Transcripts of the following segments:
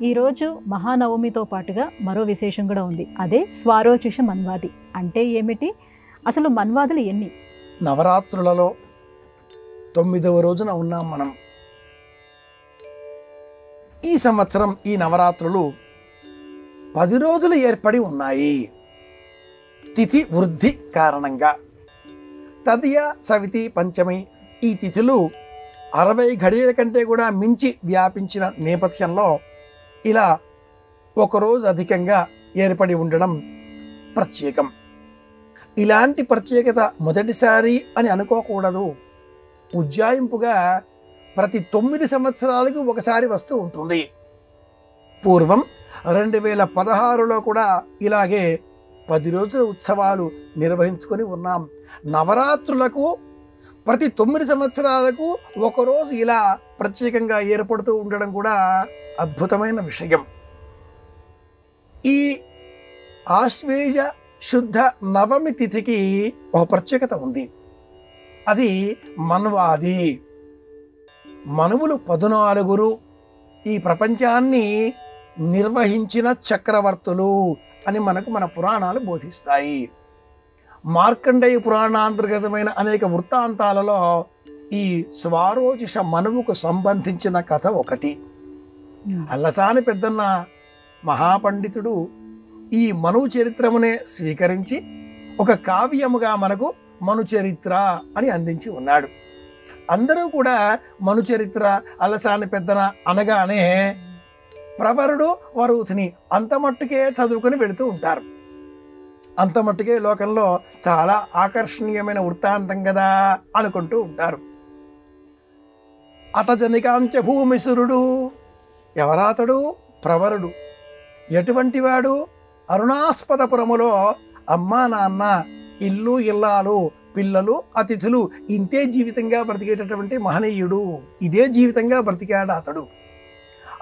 ఈరోజు మహానవమితో పాటుగా మరో విశేషం కూడా ఉంది. అదే స్వారోచిష మన్వాది. అంటే ఏమిటి? అసలు మన్వాదులు ఎన్ని? నవరాత్రులలో 9వ రోజున ఉన్నాం మనం. ఈ సంవత్సరం ఈ నవరాత్రులు 10 రోజులు ఏర్పడి ఉన్నాయి. తిథి వృద్ధి కారణంగా తదియ, చవితి, పంచమి ఈ తిథులు 60 ఘడియల కంటే కూడా మించి వ్యాపించిన నేపథ్యంలో ఇలా ఒకరోజు అధికంగా ఏర్పడి ఉండడం ప్రత్యేకం. ఇలాంటి ప్రత్యేకత మొదటిసారి అని అనుకోకూడదు. ఉజ్జాయింపుగా ప్రతి 9 సంవత్సరాలకు ఒకసారి వస్తూ ఉంటుంది. పూర్వం 2016లో కూడా ఇలాగే 10 రోజుల ఉత్సవాలు నిర్వహించుకొని ఉన్నాం. నవరాత్రులకు ప్రతి 9 సంవత్సరాలకు ఒకరోజు ఇలా ప్రత్యేకంగా ఏర్పడుతూ ఉండడం కూడా అద్భుతమైన విషయం. ఈ ఆశ్వేజ శుద్ధ నవమి తిథికి ఒక ప్రత్యేకత ఉంది. అది మన్వాది. మనువులు 14 ఈ ప్రపంచాన్ని నిర్వహించిన చక్రవర్తులు అని మనకు మన పురాణాలు బోధిస్తాయి. మార్కండేయ పురాణాంతర్గతమైన అనేక వృత్తాంతాలలో ఈ స్వారోచిష మనువుకు సంబంధించిన కథ ఒకటి. అల్లసాని పెద్దన్న మహాపండితుడు ఈ మనువు చరిత్రమునే స్వీకరించి ఒక కావ్యముగా మనకు మను చరిత్ర అని అందించి ఉన్నాడు. అందరూ కూడా మను చరిత్ర, అల్లసాని పెద్దన అనగానే ప్రవరుడు వరూతిని అంతమట్టుకే చదువుకొని వెళుతూ ఉంటారు. అంతమట్టుకే లోకంలో చాలా ఆకర్షణీయమైన వృత్తాంతం కదా అనుకుంటూ ఉంటారు. అటజనికాంచ భూమిసురుడు. ఎవరాతడు? ప్రవరుడు. ఎటువంటి వాడు? అరుణాస్పదపురములో అమ్మా నాన్న, ఇల్లు ఇల్లాలు, పిల్లలు, అతిథులు ఇంతే జీవితంగా బ్రతికేటటువంటి మహనీయుడు. ఇదే జీవితంగా బ్రతికాడు అతడు.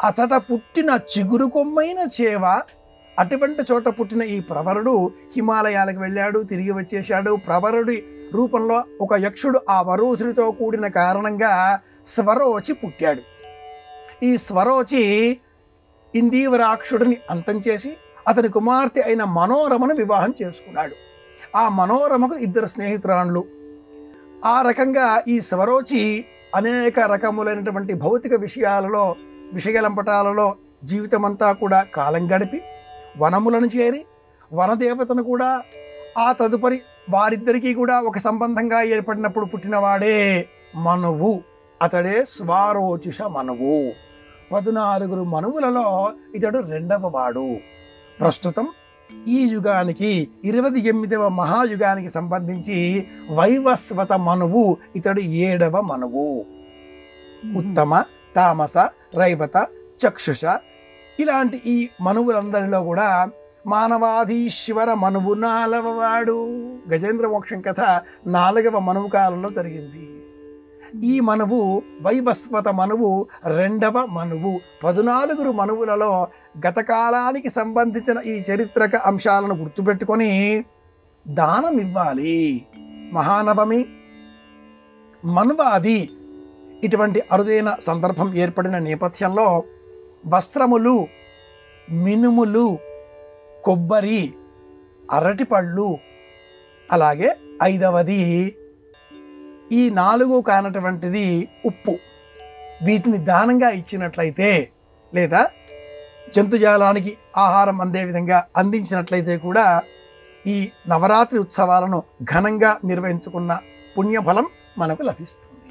అచట పుట్టిన చిగురు కొమ్మైన చేవ. అటువంటి చోట పుట్టిన ఈ ప్రవరుడు హిమాలయాలకు వెళ్ళాడు, తిరిగి వచ్చేశాడు. ప్రవరుడి రూపంలో ఒక యక్షుడు ఆ వరూధుడితో కూడిన కారణంగా స్వరోచి పుట్టాడు. ఈ స్వరోచి ఇందీవరాక్షుడిని అంతం చేసి అతని కుమార్తె అయిన మనోరమను వివాహం చేసుకున్నాడు. ఆ మనోరమకు 2 స్నేహితురాండ్లు. ఆ రకంగా ఈ స్వరోచి అనేక రకములైనటువంటి భౌతిక విషయాలలో, విషయలంపటాలలో జీవితమంతా కూడా కాలం గడిపి వనములను చేరి వనదేవతను కూడా ఆ తదుపరి వారిద్దరికీ కూడా ఒక సంబంధంగా ఏర్పడినప్పుడు పుట్టినవాడే మనువు. అతడే స్వారోచిష మనువు. 14 మనువులలో ఇతడు 2వ వాడు. ప్రస్తుతం ఈ యుగానికి 28వ మహాయుగానికి సంబంధించి వైవస్వత మనువు ఇతడు 7వ మనువు. ఉత్తమ, తామస, రైవత, చక్షుష ఇలాంటి ఈ మనువులందరిలో కూడా మానవాధీశ్వర మనువు 4వ వాడు. గజేంద్ర మోక్షం కథ 4వ మనువు కాలంలో జరిగింది. ఈ మనువు వైవస్వత మనువు 2వ మనువు. 14 మనువులలో గతకాలానికి సంబంధించిన ఈ చారిత్రక అంశాలను గుర్తుపెట్టుకొని దానం ఇవ్వాలి. మహానవమి, మన్వాది ఇటువంటి అరుదైన సందర్భం ఏర్పడిన నేపథ్యంలో వస్త్రములు, మినుములు, కొబ్బరి, అరటిపళ్ళు, అలాగే 5వది ఈ 4 కానటువంటిది ఉప్పు. వీటిని దానంగా ఇచ్చినట్లయితే లేదా జంతుజాలానికి ఆహారం అందే విధంగా అందించినట్లయితే కూడా ఈ నవరాత్రి ఉత్సవాలను ఘనంగా నిర్వహించుకున్న పుణ్యఫలం మనకు లభిస్తుంది.